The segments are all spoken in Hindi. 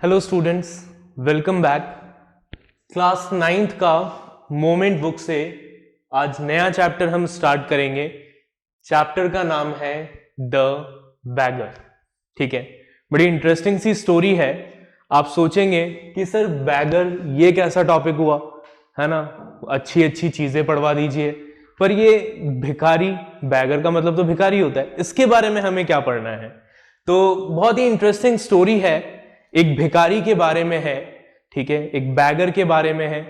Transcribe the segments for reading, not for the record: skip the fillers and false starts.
Hello students, welcome back. Class 9th का मोमेंट बुक से आज नया चैप्टर हम स्टार्ट करेंगे। चैप्टर का नाम है द बैगर। ठीक है, बड़ी इंटरेस्टिंग सी स्टोरी है। आप सोचेंगे कि सर बैगर ये कैसा टॉपिक हुआ, है ना, अच्छी अच्छी चीजें पढ़वा दीजिए, पर ये भिखारी, बैगर का मतलब तो भिखारी होता है, इसके बारे में हमें क्या पढ़ना है। तो बहुत ही इंटरेस्टिंग स्टोरी है, एक भिखारी के बारे में है, ठीक है, एक बैगर के बारे में है।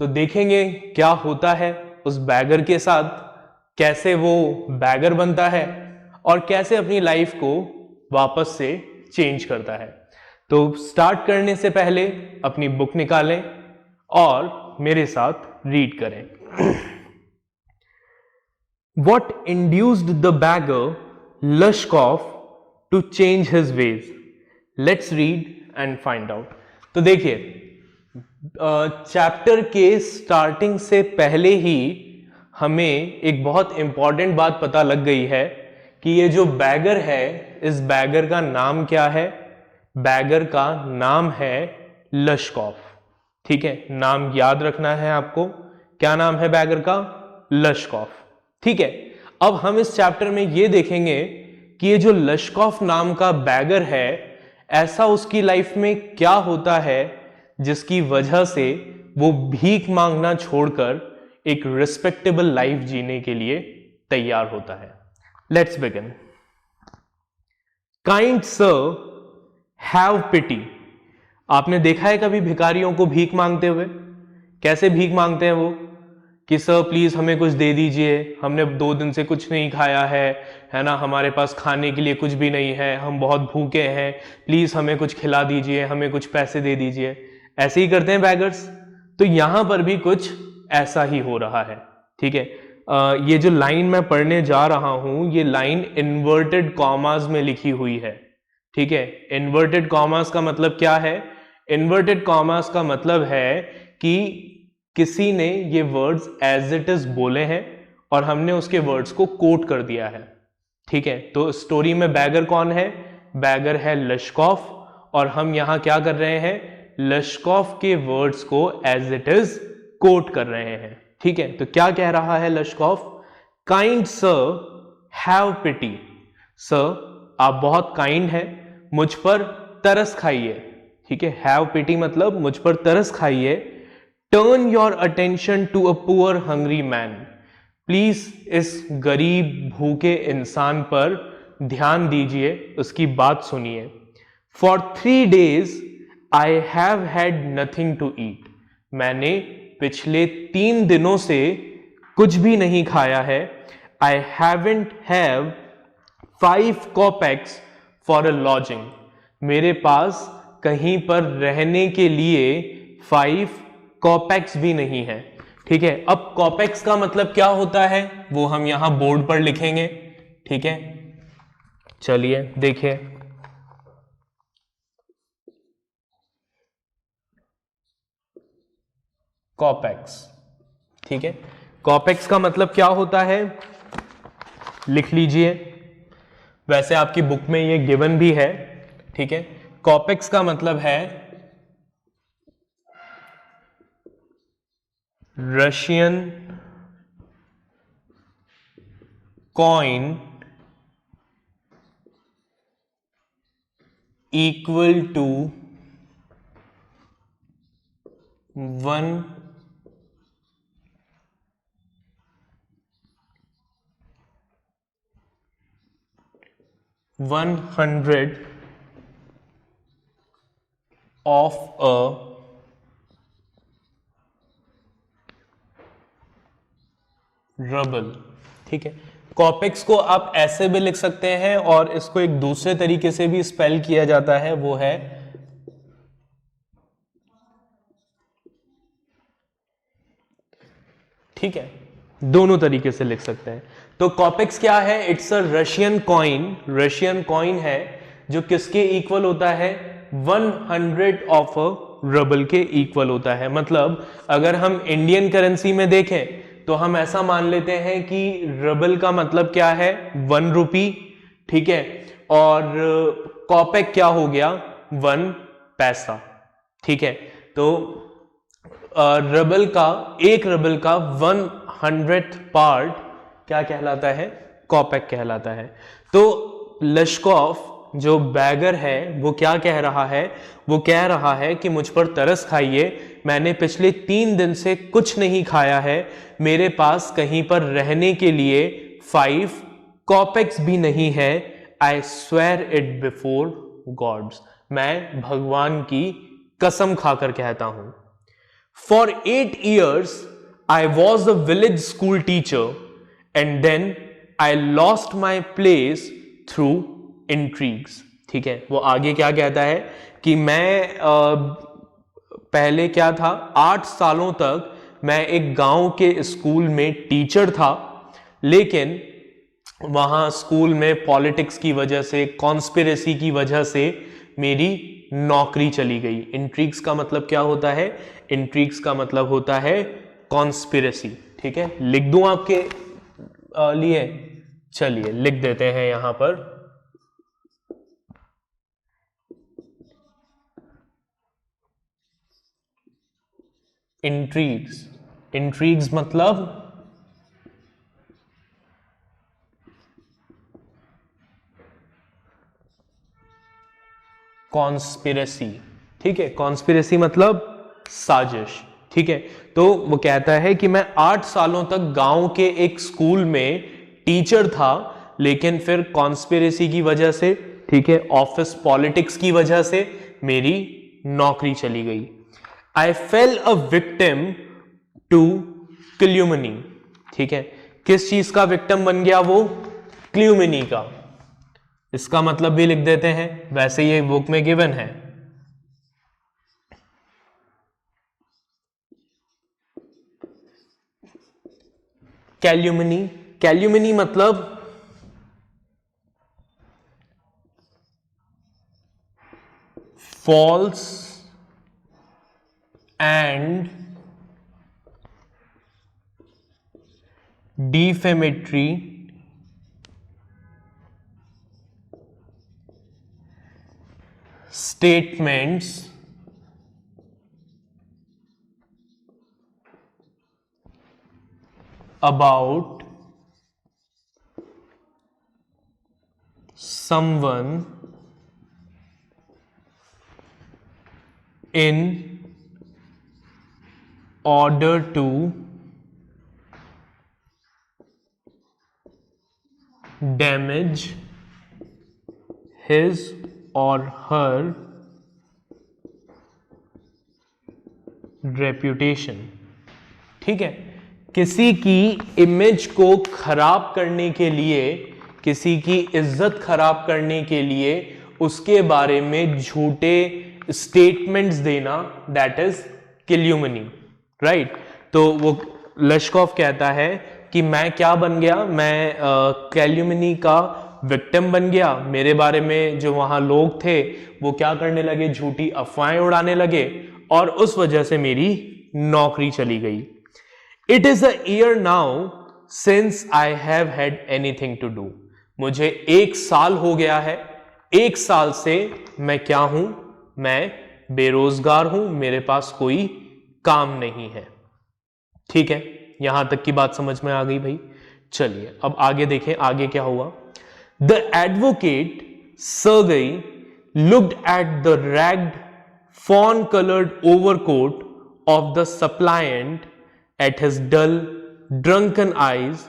तो देखेंगे क्या होता है उस बैगर के साथ, कैसे वो बैगर बनता है और कैसे अपनी लाइफ को वापस से चेंज करता है। तो स्टार्ट करने से पहले अपनी बुक निकालें और मेरे साथ रीड करें। What induced the beggar Lushkov to change his ways? Let's read and find out. तो देखिए, चैप्टर के स्टार्टिंग से पहले ही हमें एक बहुत इंपॉर्टेंट बात पता लग गई है कि ये जो बैगर है, इस बैगर का नाम क्या है। बैगर का नाम है लश्कॉफ। ठीक है, नाम याद रखना है आपको। क्या नाम है बैगर का? लश्कॉफ। ठीक है, अब हम इस चैप्टर में ये देखेंगे कि ये जो लश्कॉफ नाम का बैगर है, ऐसा उसकी लाइफ में क्या होता है जिसकी वजह से वो भीख मांगना छोड़कर एक रिस्पेक्टेबल लाइफ जीने के लिए तैयार होता है। Let's begin. Kind sir, have pity. आपने देखा है कभी भिखारियों को भीख मांगते हुए? कैसे भीख मांगते हैं वो कि सर प्लीज हमें कुछ दे दीजिए, हमने 2 दिन से कुछ नहीं खाया है ना, हमारे पास खाने के लिए कुछ भी नहीं है, हम बहुत भूखे हैं, प्लीज हमें कुछ खिला दीजिए, हमें कुछ पैसे दे दीजिए। ऐसे ही करते हैं बैगर्स। तो यहां पर भी कुछ ऐसा ही हो रहा है। ठीक है, ये जो लाइन मैं पढ़ने जा रहा हूं, ये लाइन इन्वर्टेड कॉमास में लिखी हुई है। ठीक है, इन्वर्टेड कॉमास का मतलब क्या है? इन्वर्टेड कॉमास का मतलब है कि किसी ने ये वर्ड्स एज इट इज बोले हैं और हमने उसके वर्ड्स को कोट कर दिया है। ठीक है, तो स्टोरी में बैगर कौन है? बैगर है लश्कॉफ, और हम यहां क्या कर रहे हैं? लश्कॉफ के वर्ड्स को एज इट इज कोट कर रहे हैं। ठीक है, तो क्या कह रहा है Lushkoff? Kind sir, have pity. Sir, आप बहुत काइंड हैं, मुझ पर तरस खाइए। ठीक है, हैव पिटी मतलब मुझ पर तरस खाइए। Turn your attention to a poor hungry man. Please इस गरीब भूखे इंसान पर ध्यान दीजिए, उसकी बात सुनिए। For 3 days I have had nothing to eat. मैंने पिछले 3 दिनों से कुछ भी नहीं खाया है। I haven't have 5 kopecks for a lodging. मेरे पास कहीं पर रहने के लिए 5 कॉपेक्स भी नहीं है। ठीक है, अब कॉपेक्स का मतलब क्या होता है वो हम यहां बोर्ड पर लिखेंगे। ठीक है, चलिए देखिए। कॉपेक्स। ठीक है, कॉपेक्स का मतलब क्या होता है, लिख लीजिए। वैसे आपकी बुक में ये गिवन भी है। ठीक है, कॉपेक्स का मतलब है Russian coin equal to 100 of a ruble. ठीक है, कॉपेक्स को आप ऐसे भी लिख सकते हैं और इसको एक दूसरे तरीके से भी स्पेल किया जाता है, वो है ठीक है, दोनों तरीके से लिख सकते हैं। तो कॉपेक्स क्या है? It's a Russian coin. Russian coin है जो किसके इक्वल होता है? 100 ऑफ अ रबल के इक्वल होता है। मतलब अगर हम इंडियन करेंसी में देखें तो हम ऐसा मान लेते हैं कि रबल का मतलब क्या है? 1 रुपी। ठीक है, और कॉपेक क्या हो गया? 1 पैसा, ठीक है। तो एक रबल का 100th पार्ट क्या कहलाता है? कॉपेक कहलाता है। तो लश्कोफ जो बैगर है वो क्या कह रहा है? वो कह रहा है कि मुझ पर तरस खाइए, मैंने पिछले 3 दिन से कुछ नहीं खाया है, मेरे पास कहीं पर रहने के लिए 5 कॉपेक्स भी नहीं है। I swear it before gods, मैं भगवान की कसम खाकर कहता हूं। For 8 years, I was a village school teacher, and then I lost my place through intrigues. ठीक है, वो आगे क्या कहता है कि मैं पहले क्या था, 8 सालों तक मैं एक गांव के स्कूल में टीचर था, लेकिन वहां स्कूल में पॉलिटिक्स की वजह से, कॉन्स्पिरेसी की वजह से मेरी नौकरी चली गई। इंट्रिग्स का मतलब क्या होता है? इंट्रिग्स का मतलब होता है कॉन्स्पिरेसी, ठीक है। लिख दूं आपके लिए? चलिए लिख देते हैं यहां पर। इंट्रिग्स, इंट्रिग्स मतलब कॉन्स्पिरेसी, ठीक है। कॉन्स्पिरेसी मतलब साजिश, ठीक है। तो वो कहता है कि मैं 8 सालों तक गांव के एक स्कूल में टीचर था, लेकिन फिर कॉन्स्पिरेसी की वजह से, ठीक है, ऑफिस पॉलिटिक्स की वजह से मेरी नौकरी चली गई। आई फेल अ विक्टिम टू क्ल्यूमनी, ठीक है। किस चीज का विक्टिम बन गया वो? क्ल्यूमनी का। इसका मतलब भी लिख देते हैं, वैसे ये बुक में गिवन है। कैल्यूमिनी, कैल्यूमिनी मतलब false and defamatory statements about someone in order to damage his or her reputation, ठीक है। किसी की इमेज को खराब करने के लिए, किसी की इज्जत खराब करने के लिए उसके बारे में झूठे स्टेटमेंट्स देना, दैट इज कैल्यूमनी, राइट। तो वो लश्कोफ कहता है कि मैं क्या बन गया? मैं कैल्यूमनी का विक्टिम बन गया। मेरे बारे में जो वहां लोग थे वो क्या करने लगे? झूठी अफवाहें उड़ाने लगे, और उस वजह से मेरी नौकरी चली गई। It is a year now since I have had anything to do, मुझे 1 साल हो गया है, 1 साल से मैं क्या हूं? मैं बेरोजगार हूं, मेरे पास कोई काम नहीं है, ठीक है। यहां तक की बात समझ में आ गई भाई? चलिए अब आगे देखें, आगे क्या हुआ। The advocate Sergei looked at the ragged fawn colored overcoat of the suppliant, at his dull drunken eyes,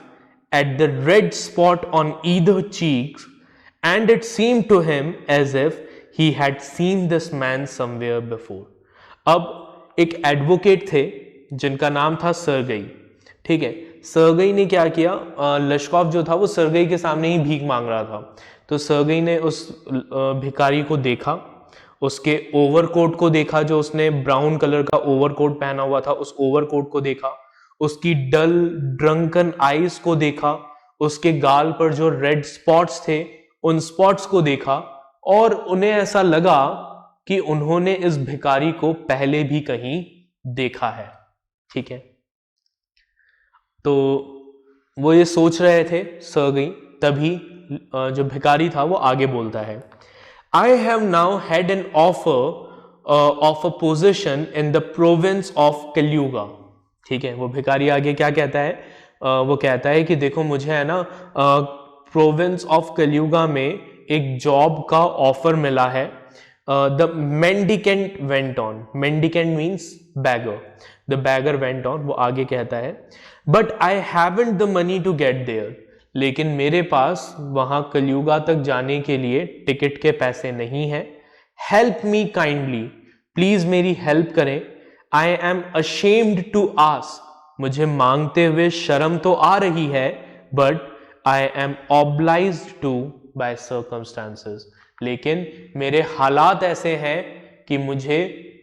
at the red spot on either cheeks, and it seemed to him as if he had seen this man somewhere before. अब एक एडवोकेट थे जिनका नाम था सर्गेई, ठीक है। सर्गेई ने क्या किया? लश्कोफ जो था वो सर्गेई के सामने ही भीख मांग रहा था। तो सर्गेई ने उस भिखारी को देखा, उसके ओवरकोट को देखा, जो उसने ब्राउन कलर का ओवरकोट पहना हुआ था, उस ओवरकोट को देखा, उसकी डल ड्रंकन आईज को देखा, उसके गाल पर जो रेड स्पॉट्स थे उन स्पॉट्स को देखा, और उन्हें ऐसा लगा कि उन्होंने इस भिखारी को पहले भी कहीं देखा है, ठीक है। तो वो ये सोच रहे थे सर्गेई, तभी जो भिखारी था वो आगे बोलता है, I have now had an offer of a position in the province of Kaliyuga. ठीक है, वो भिखारी आगे क्या कहता है, वो कहता है कि देखो मुझे है ना प्रोविंस ऑफ कलियुगा में एक जॉब का ऑफर मिला है। The mendicant went on, mendicant means beggar, the beggar went on, वो आगे कहता है but I haven't the money to get there, लेकिन मेरे पास वहां कलियुगा तक जाने के लिए टिकट के पैसे नहीं है। हेल्प मी काइंडली, प्लीज मेरी हेल्प करें। I am ashamed to ask, मुझे मांगते हुए शर्म तो आ रही है, but I am obliged to by circumstances, लेकिन मेरे हालात ऐसे हैं कि मुझे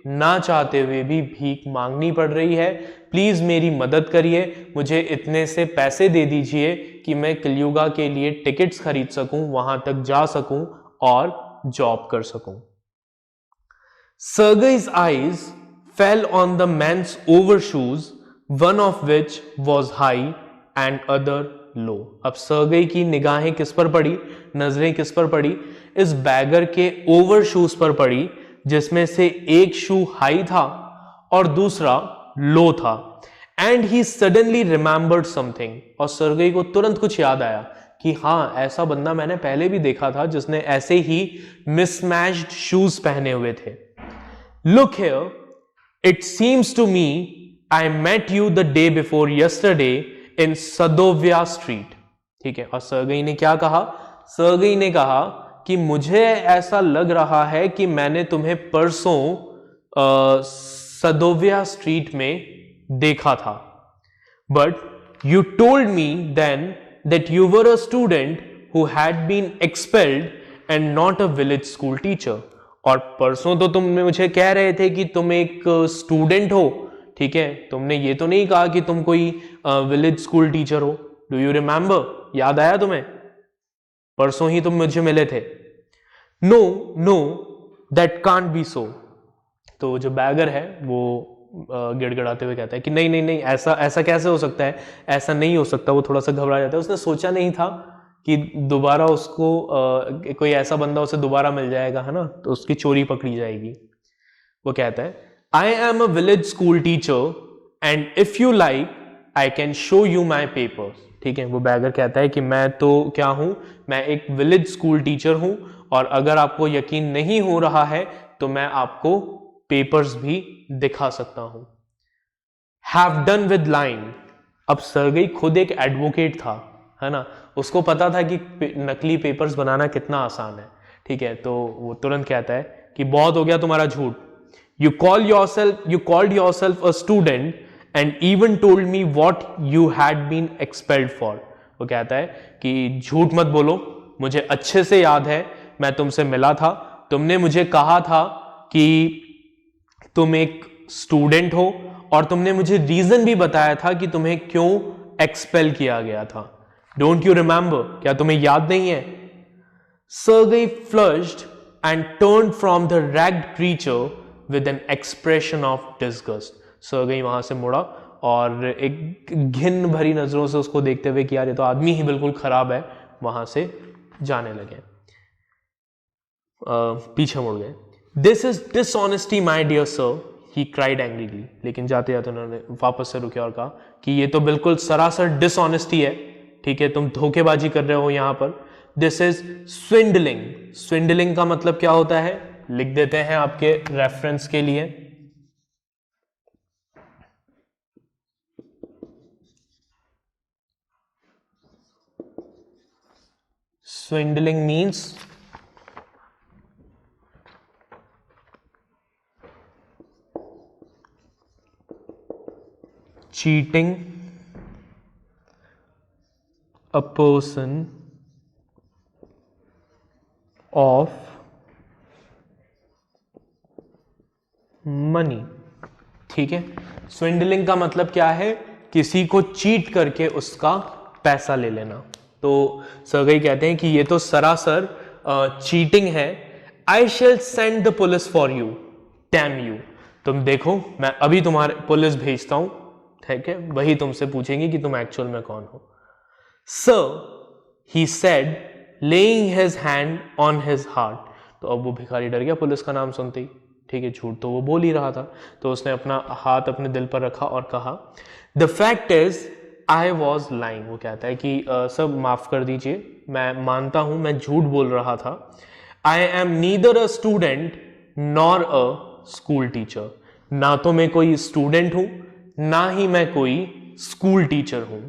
ना चाहते हुए भी भीख मांगनी पड़ रही है। प्लीज मेरी मदद करिए, मुझे इतने से पैसे दे दीजिए कि मैं कलियुगा के लिए टिकट्स खरीद सकूं, वहां तक जा सकूं और जॉब कर सकूं। Sergei's eyes fell on the man's overshoes, one of which was high and other low. अब सर्गई की निगाहें किस पर पड़ी, नजरें किस पर पड़ी, इस बैगर के ओवरशूज पर पड़ी, जिसमें से एक शू हाई था और दूसरा लो था। And he suddenly remembered something, और सर्गई को तुरंत कुछ याद आया कि हाँ, ऐसा बंदा मैंने पहले भी देखा था जिसने ऐसे ही मिसमैच्ड शूज पहने हुए थे। Look here, it seems to me I met you the day before yesterday in Sadovya Street. ठीक है, और सर्गई ने क्या कहा, सर्गई ने कहा कि मुझे ऐसा लग रहा है कि मैंने तुम्हें परसों सदोव्या स्ट्रीट में देखा था। But you told me then that you were a student who had been expelled and not a village school teacher. और परसों तो तुम मुझे कह रहे थे कि तुम एक स्टूडेंट हो, ठीक है, तुमने ये तो नहीं कहा कि तुम कोई विलेज स्कूल टीचर हो। डू यू रिमेंबर, याद आया तुम्हें, परसों ही तुम मुझे मिले थे। No no that can't be so, तो जो बैगर है वो गिड़गिड़ाते हुए कहता है कि नहीं नहीं नहीं, ऐसा ऐसा कैसे हो सकता है, ऐसा नहीं हो सकता। वो थोड़ा सा घबरा जाता है, उसने सोचा नहीं था कि दोबारा उसको कोई ऐसा बंदा उसे दोबारा मिल जाएगा, है ना, तो उसकी चोरी पकड़ी जाएगी। वो कहता है I am a village school teacher and if you like I can show you my papers. ठीक है, वो बैगर कहता है कि मैं तो क्या हूं, मैं एक विलेज स्कूल टीचर हूं, और अगर आपको यकीन नहीं हो रहा है तो मैं आपको पेपर्स भी दिखा सकता हूं। हैव डन विद लाइन, अब सर्गई खुद एक एडवोकेट था, है ना, उसको पता था कि नकली पेपर्स बनाना कितना आसान है। ठीक है, तो वो तुरंत कहता है कि बहुत हो गया तुम्हारा झूठ। You called yourself a student and even told me what you had been expelled for. वो कहता है कि झूठ मत बोलो, मुझे अच्छे से याद है, मैं तुमसे मिला था, तुमने मुझे कहा था कि तुम एक स्टूडेंट हो, और तुमने मुझे रीजन भी बताया था कि तुम्हें क्यों एक्सपेल किया गया था। डोंट यू रिमेंबर, क्या तुम्हें याद नहीं है? Sergei flushed and turned from the ragged creature with an expression of disgust. Sergei वहां से मुड़ा और एक घिन भरी नजरों से उसको देखते हुए कि यार ये तो आदमी ही बिल्कुल खराब है, वहां से जाने लगे, पीछे मुड़ गए। This is dishonesty, my dear sir, he cried angrily. लेकिन जाते जाते उन्होंने वापस से रुके और कहा कि ये तो बिल्कुल सरासर डिसऑनेस्टी है, ठीक है, तुम धोखेबाजी कर रहे हो यहां पर। This is swindling. स्विंडलिंग का मतलब क्या होता है, लिख देते हैं आपके रेफरेंस के लिए। Swindling means cheating a person of money। ठीक है, स्विंडलिंग का मतलब क्या है, किसी को चीट करके उसका पैसा ले लेना। तो सर्गई कहते हैं कि ये तो सरासर चीटिंग है। I shall send the police for you, damn you. तुम देखो, मैं अभी तुम्हारे पुलिस भेजता हूं, ठीक है, वही तुमसे पूछेंगे कि तुम एक्चुअल में कौन हो। Sir, he said laying his hand on his heart. तो अब वो भिखारी डर गया पुलिस का नाम सुनते ही, ठीक है, झूठ तो वो बोल ही रहा था। तो उसने अपना हाथ अपने दिल पर रखा और कहा, the fact is I was lying. वो कहता है कि सब माफ कर दीजिए, मैं मानता हूं मैं झूठ बोल रहा था। I am neither a student nor a school teacher. ना तो मैं कोई स्टूडेंट हूं, ना ही मैं कोई स्कूल टीचर हूं।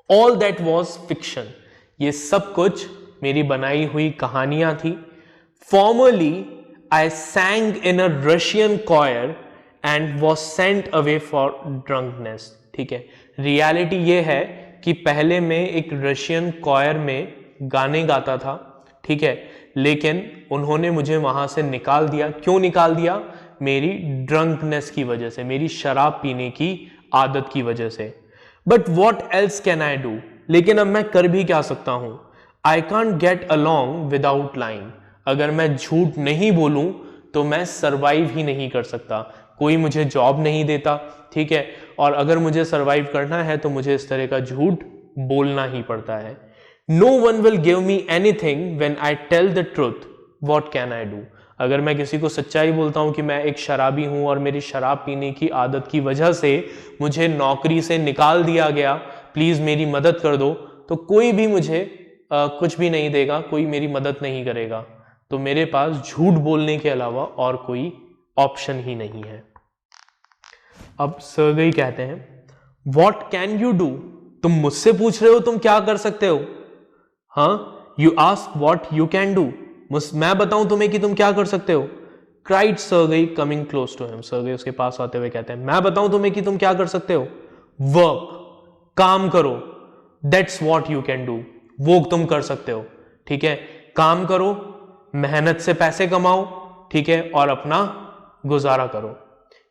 All that was fiction. ये सब कुछ मेरी बनाई हुई कहानियां थी। Formerly I sang in a Russian choir and was sent away for drunkenness. ठीक है, रियलिटी ये है कि पहले मैं एक रशियन कॉयर में गाने गाता था, ठीक है, लेकिन उन्होंने मुझे वहां से निकाल दिया। क्यों निकाल दिया? मेरी ड्रंकनेस की वजह से, मेरी शराब पीने की आदत की वजह से। But what else can I do? लेकिन अब मैं कर भी क्या सकता हूं? I can't get along without lying. अगर मैं झूठ नहीं बोलूं तो मैं सरवाइव ही नहीं कर सकता, कोई मुझे जॉब नहीं देता, ठीक है, और अगर मुझे सरवाइव करना है तो मुझे इस तरह का झूठ बोलना ही पड़ता है। No one will give me anything when I tell the truth, what can I do? अगर मैं किसी को सच्चाई बोलता हूं कि मैं एक शराबी हूं और मेरी शराब पीने की आदत की वजह से मुझे नौकरी से निकाल दिया गया, प्लीज मेरी मदद कर दो, तो कोई भी मुझे कुछ भी नहीं देगा, कोई मेरी मदद नहीं करेगा। तो मेरे पास झूठ बोलने के अलावा और कोई ऑप्शन ही नहीं है। अब सर्गेई कहते हैं, वॉट कैन यू डू? तुम मुझसे पूछ रहे हो तुम क्या कर सकते हो? हाँ, you ask what you can do. मैं बताऊं तुम्हें कि तुम क्या कर सकते हो? Cried Sergei coming close to him. Sergei उसके पास आते हुए कहते हैं, मैं बताऊं तुम्हें कि तुम क्या कर सकते हो? वर्क, काम करो, that's what you can do. वो तुम कर सकते हो, ठीक है, काम करो, मेहनत से पैसे कमाओ, ठीक है, और अपना गुजारा करो।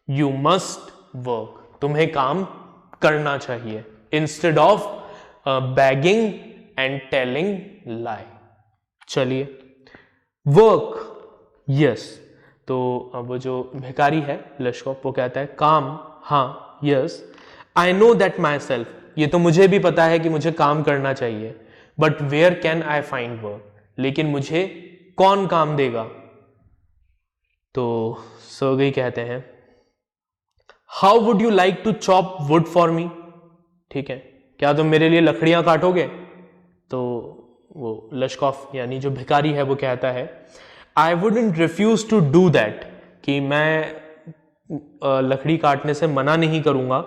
यू मस्ट वर्क, तुम्हें काम करना चाहिए, instead of bagging and telling लाई। चलिए, वर्क, यस। तो अब जो भिखारी है लेशकॉफ, वो कहता है, काम, हाँ, yes, I know that my self, ये तो मुझे भी पता है कि मुझे काम करना चाहिए। But where can I find work? लेकिन मुझे कौन काम देगा? तो सर्गेई कहते हैं, how would you like to chop wood for me? ठीक है, क्या तुम मेरे लिए लकड़ियां काटोगे? तो वो लश्कॉफ यानी जो भिखारी है वो कहता है, I wouldn't refuse to do that, कि मैं लकड़ी काटने से मना नहीं करूंगा,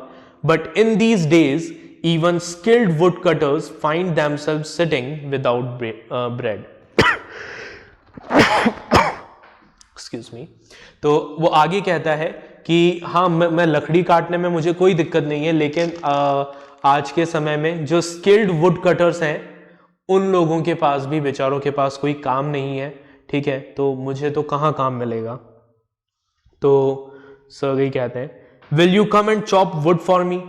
but in these days even skilled wood cutters find themselves sitting without bread. Excuse me. तो वो आगे कहता है कि हाँ, मैं लकड़ी काटने में मुझे कोई दिक्कत नहीं है, लेकिन आज के समय में जो स्किल्ड वुड कटर्स हैं उन लोगों के पास भी, बेचारों के पास कोई काम नहीं है, ठीक है, तो मुझे तो कहाँ काम मिलेगा? तो सर्गेई कहते हैं, will you come and chop wood for मी?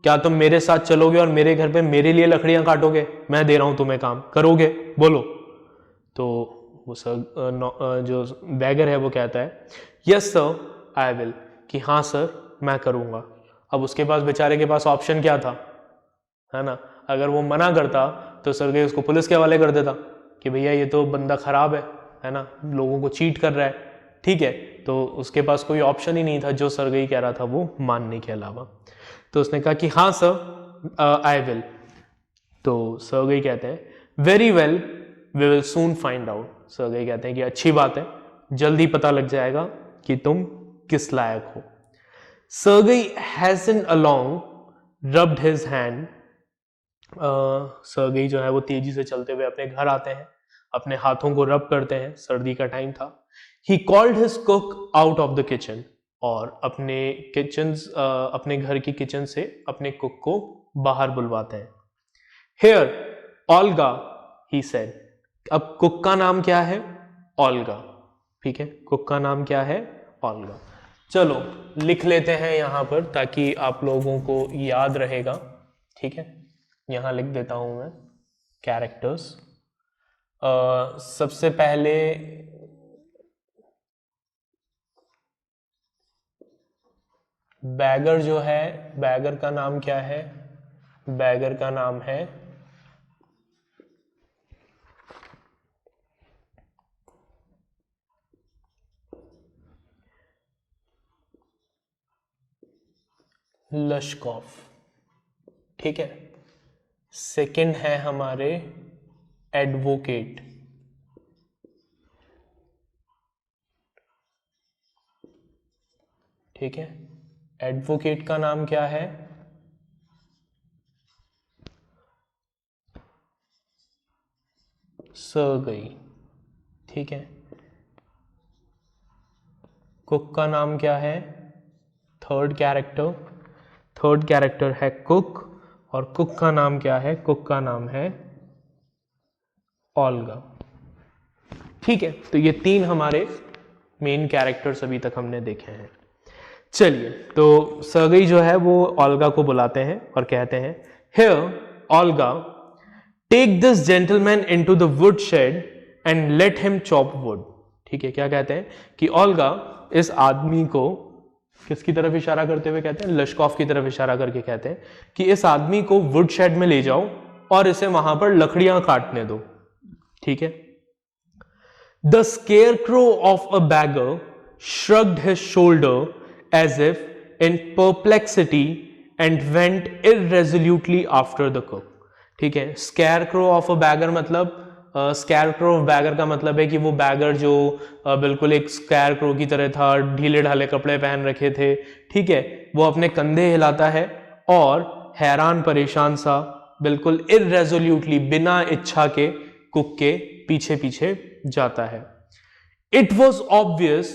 क्या तुम मेरे साथ चलोगे और मेरे घर पे मेरे लिए लकड़ियां काटोगे? मैं दे रहा हूं तुम्हें काम, करोगे? बोलो। तो वो सर जो बैगर है वो कहता है, यस सर आई विल, कि हाँ सर मैं करूंगा। अब उसके पास, बेचारे के पास ऑप्शन क्या था, है ना? अगर वो मना करता तो सर्गेई उसको पुलिस के हवाले कर देता कि भैया ये तो बंदा खराब है ना, लोगों को चीट कर रहा है, ठीक है। तो उसके पास कोई ऑप्शन ही नहीं था जो सर्गेई कह रहा था वो मानने के अलावा। तो उसने कहा कि हाँ सर आई विल। तो सर्गेई कहते हैं, very well, we will soon find out. Sergei कहते हैं कि अच्छी बात है, जल्दी पता लग जाएगा कि तुम किस लायक हो। Sergei hastened along rubbed his hand. Sergei जो है वो तेजी से चलते हुए अपने घर आते हैं, अपने हाथों को रब करते हैं, सर्दी का टाइम था। He called his cook out of the kitchen, और अपने घर की किचन से अपने कुक को बाहर बुलवाते हैं। Here Olga, he said. अब कुक का नाम क्या है? ओल्गा, ठीक है, कुक का नाम क्या है? ओल्गा। चलो लिख लेते हैं यहां पर ताकि आप लोगों को याद रहेगा, ठीक है। यहां लिख देता हूं मैं कैरेक्टर्स। सबसे पहले बैगर जो है, बैगर का नाम क्या है? बैगर का नाम है लश्कॉफ, ठीक है। सेकंड है हमारे एडवोकेट, ठीक है। एडवोकेट का नाम क्या है? सर्गई, ठीक है। कुक का नाम क्या है? थर्ड कैरेक्टर है कुक, और कुक का नाम क्या है? कुक का नाम है ओल्गा, ठीक है। तो ये तीन हमारे मेन कैरेक्टर्स अभी तक हमने देखे हैं। चलिए, तो सर्गई जो है वो ओल्गा को बुलाते हैं और कहते हैं, here Olga, take this gentleman into the woodshed and let him chop wood, ठीक है। क्या कहते हैं कि ओल्गा, इस आदमी को, किसकी तरफ इशारा करते हुए कहते हैं? लश्कॉफ की तरफ इशारा करके कहते हैं कि इस आदमी को वुड शेड में ले जाओ और इसे वहां पर लकड़ियां काटने दो, ठीक है। The scarecrow of a bagger shrugged his shoulder as if in perplexity and went irresolutely after the cook, ठीक है। स्केयरक्रो ऑफ अ बैगर मतलब, स्केयरक्रो ऑफ बैगर का मतलब है कि वो बैगर जो बिल्कुल एक स्केयरक्रो की तरह था, ढीले ढाले कपड़े पहन रखे थे, ठीक है। वो अपने कंधे हिलाता है और हैरान परेशान सा, बिल्कुल इररेजोल्यूटली, बिना इच्छा के कुक के पीछे पीछे जाता है। It was obvious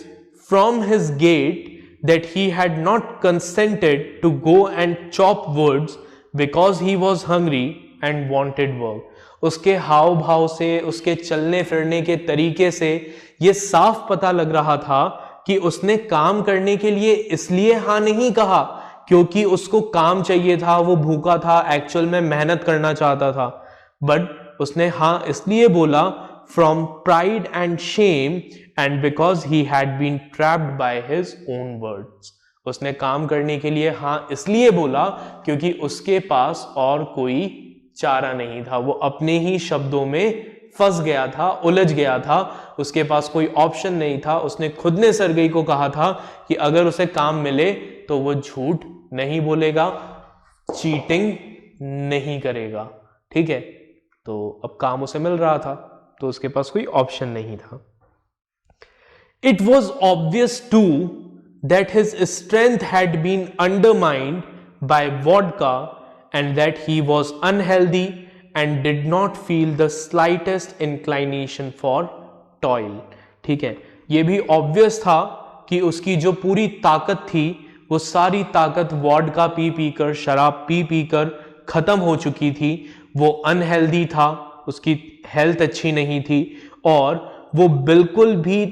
from his gait that he had not consented to go and chop woods because he was hungry and wanted work. उसके हाव भाव से, उसके चलने फिरने के तरीके से ये साफ पता लग रहा था कि उसने काम करने के लिए इसलिए हाँ नहीं कहा क्योंकि उसको काम चाहिए था, वो भूखा था, एक्चुअल में मेहनत करना चाहता था, बट उसने हाँ इसलिए बोला from pride and shame and because he had been trapped by his own words. उसने काम करने के लिए हाँ इसलिए बोला क्योंकि उसके पास और कोई चारा नहीं था, वो अपने ही शब्दों में फंस गया था, उलझ गया था, उसके पास कोई ऑप्शन नहीं था। उसने खुद ने सर्गई को कहा था कि अगर उसे काम मिले तो वो झूठ नहीं बोलेगा, चीटिंग नहीं करेगा, ठीक है। तो अब काम उसे मिल रहा था तो उसके पास कोई ऑप्शन नहीं था। It was obvious too that his strength had been undermined by vodka and that he was unhealthy and did not feel the slightest inclination for toil, ठीक है। ये भी ऑब्वियस था कि उसकी जो पूरी ताकत थी वो सारी ताकत वोडका पी पीकर, शराब पी पीकर खत्म हो चुकी थी। वो अनहेल्दी था, उसकी हेल्थ अच्छी नहीं थी और वो बिल्कुल भी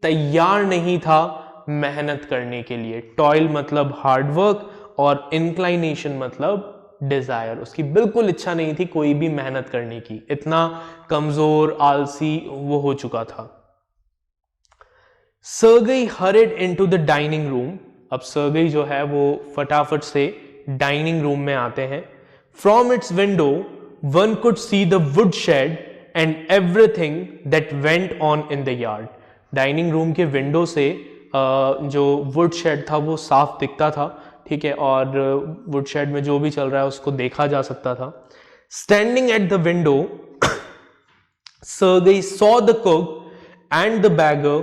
तैयार नहीं था मेहनत करने के लिए। टॉयल मतलब हार्डवर्क और इंक्लाइनेशन मतलब डिजायर, उसकी बिल्कुल इच्छा नहीं थी कोई भी मेहनत करने की, इतना कमजोर आलसी वो हो चुका था। Sergei hurried into the dining room, अब सर्गई जो है वो फटाफट से डाइनिंग रूम में आते हैं। From its window one could see the woodshed and everything that went on in the yard. Dining room के विंडो से जो वुडशेड था वो साफ दिखता था, ठीक है, और वुडशेड में जो भी चल रहा है उसको देखा जा सकता था। Standing at the window, Sergei saw the cook and the beggar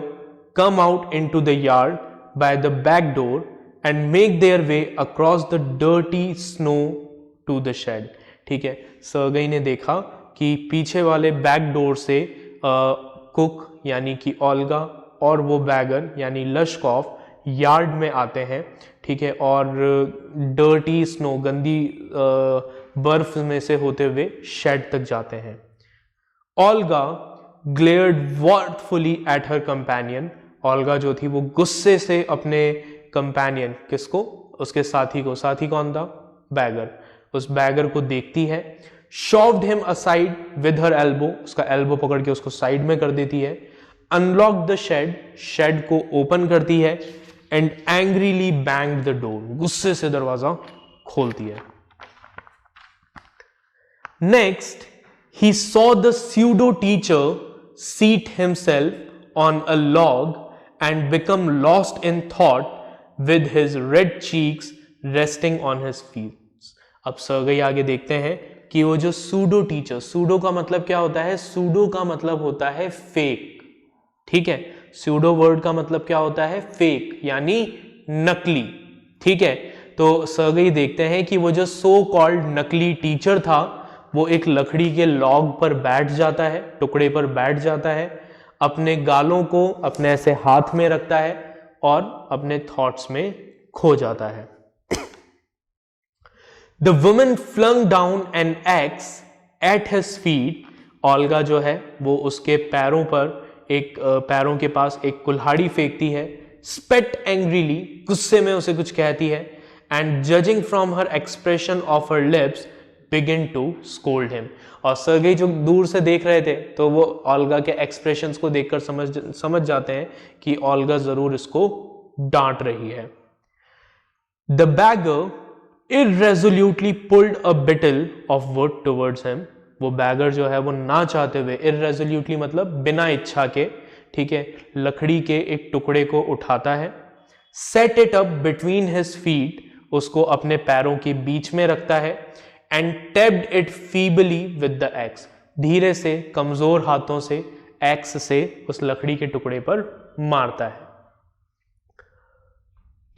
come out into the yard by the back door and make their way across the dirty snow to the shed. ठीक है, सर्गई ने देखा कि पीछे वाले बैक डोर से कुक यानी कि ओल्गा और वो बैगर यानी लश्कॉफ यार्ड में आते हैं, ठीक है, और डर्टी स्नो, गंदी बर्फ में से होते हुए शेड तक जाते हैं। Olga glared wrathfully at her companion, Olga जो थी वो गुस्से से अपने कंपेनियन, किसको? उसके साथी को। साथी कौन था? बैगर। उस बैगर को देखती है। shoved him aside with her elbow, उसका एल्बो पकड़ के उसको साइड में कर देती है। unlocked the shed, शेड को ओपन करती है। and angrily banged the door, गुस्से से दरवाजा खोलती है। next he saw the pseudo teacher seat himself on a log and become lost in thought with his red cheeks resting on his feet. अब सर्गेई आगे देखते हैं कि वो जो सूडो टीचर, सूडो का मतलब क्या होता है? सूडो का मतलब होता है फेक, ठीक है। सूडो वर्ड का मतलब क्या होता है? फेक, यानी नकली, ठीक है। तो सर्गेई देखते हैं कि वो जो सो कॉल्ड नकली टीचर था वो एक लकड़ी के लॉग पर बैठ जाता है, टुकड़े पर बैठ जाता है, अपने गालों को अपने ऐसे हाथ में रखता है और अपने थॉट्स में खो जाता है। The woman flung down an axe at his feet. Olga जो है वो उसके पैरों पर पैरों के पास एक कुल्हाड़ी फेंकती है। Spat angrily, गुस्से में उसे कुछ कहती है। And judging from her expression of her lips, begin to scold him. और सर्गेई जो दूर से देख रहे थे तो वो ओल्गा के एक्सप्रेशंस को देखकर समझ जाते हैं कि ओल्गा जरूर इसको डांट रही है। The beggar irresolutely pulled a brittle of wood towards him. वो बैगर जो है वो ना चाहते हुए, irresolutely मतलब बिना इच्छा के, ठीक है, लकड़ी के एक टुकड़े को उठाता है। Set it up between his feet, उसको अपने पैरों के बीच में रखता है। And tapped it feebly with the axe, धीरे से कमजोर हाथों से एक्स से उस लकड़ी के टुकड़े पर मारता है,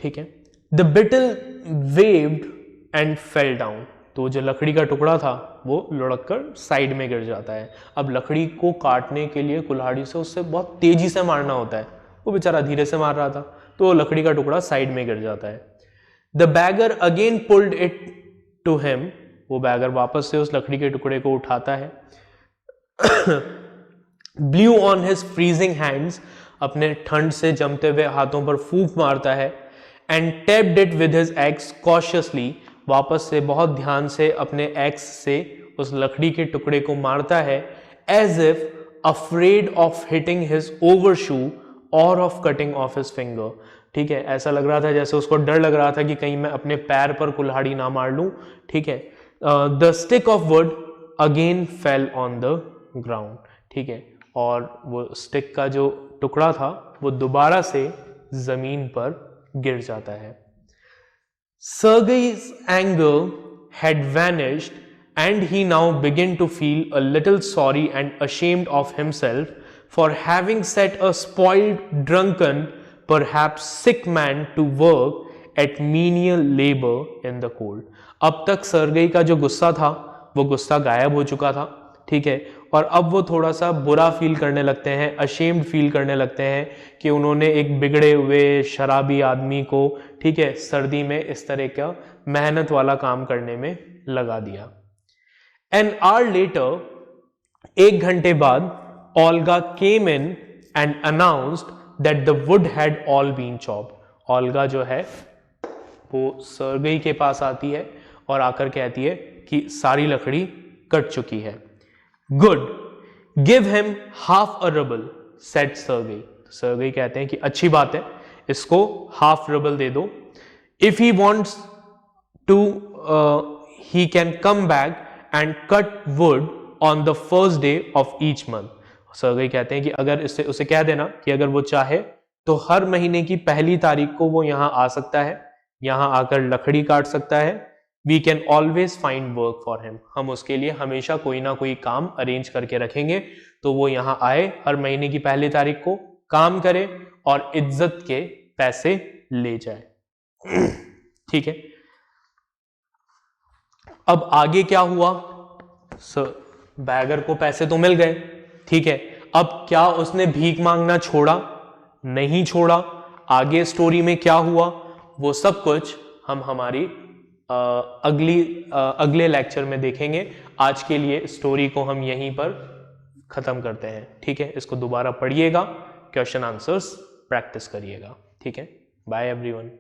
ठीक है। The brittle waved and fell down. तो जो लकड़ी का टुकड़ा था वो लुढ़क कर साइड में गिर जाता है। अब लकड़ी को काटने के लिए कुल्हाड़ी से उससे बहुत तेजी से मारना होता है, वो बेचारा धीरे से मार रहा था, तो लकड़ी का टुकड़ा साइड में गिर जाता है। The beggar again pulled it to him. वो बैगर वापस से उस लकड़ी के टुकड़े को उठाता है। Blew on his freezing hands, अपने ठंड से जमते हुए हाथों पर फूंक मारता है। And tapped it with his axe cautiously, वापस से बहुत ध्यान से अपने एक्स से उस लकड़ी के टुकड़े को मारता है। As if afraid of hitting his overshoe or of cutting off his finger. ठीक है, ऐसा लग रहा था जैसे उसको डर लग रहा था कि कहीं मैं अपने पैर पर कुल्हाड़ी ना मार लूं, ठीक है। The stick of wood again fell on the ground, ठीक है, और वो स्टिक का जो टुकड़ा था वो दोबारा से जमीन पर गिर जाता है। Sergei's anger had vanished and he now began to feel a little sorry and ashamed of himself for having set a spoiled, drunken, perhaps sick man to work at menial labor in the cold. अब तक सर्गेई का जो गुस्सा था वो गुस्सा गायब हो चुका था, ठीक है, और अब वो थोड़ा सा बुरा फील करने लगते हैं, अशेम्ड फील करने लगते हैं कि उन्होंने एक बिगड़े हुए शराबी आदमी को, ठीक है, सर्दी में इस तरह का मेहनत वाला काम करने में लगा दिया। An hour later, एक घंटे बाद, Olga came in and announced that the wood had all been chopped. Olga जो है वो सर्गेई के पास आती है और आकर कहती है कि सारी लकड़ी कट चुकी है। Good, give him half a ruble, said Sergei. Sergei कहते हैं कि अच्छी बात है, इसको हाफ रबल दे दो। If he wants to, he can come back and cut wood on the first day of each month. Sergei कहते हैं कि अगर इससे उसे कह देना कि अगर वो चाहे तो हर महीने की पहली तारीख को वो यहाँ आ सकता है, यहाँ आकर लकड़ी काट सकता है। We can always find work for him. हम उसके लिए हमेशा कोई ना कोई काम अरेंज करके रखेंगे, तो वो यहाँ आए हर महीने की पहली तारीख को, काम करे और इज्जत के पैसे ले जाए। ठीक है, अब आगे क्या हुआ? बैगर को पैसे तो मिल गए, ठीक है, अब क्या उसने भीख मांगना छोड़ा? नहीं छोड़ा। आगे स्टोरी में क्या हुआ वो सब कुछ हम हमारी अगले लेक्चर में देखेंगे। आज के लिए स्टोरी को हम यहीं पर खत्म करते हैं, ठीक है। इसको दोबारा पढ़िएगा, क्वेश्चन आंसर्स प्रैक्टिस करिएगा, ठीक है। Bye everyone.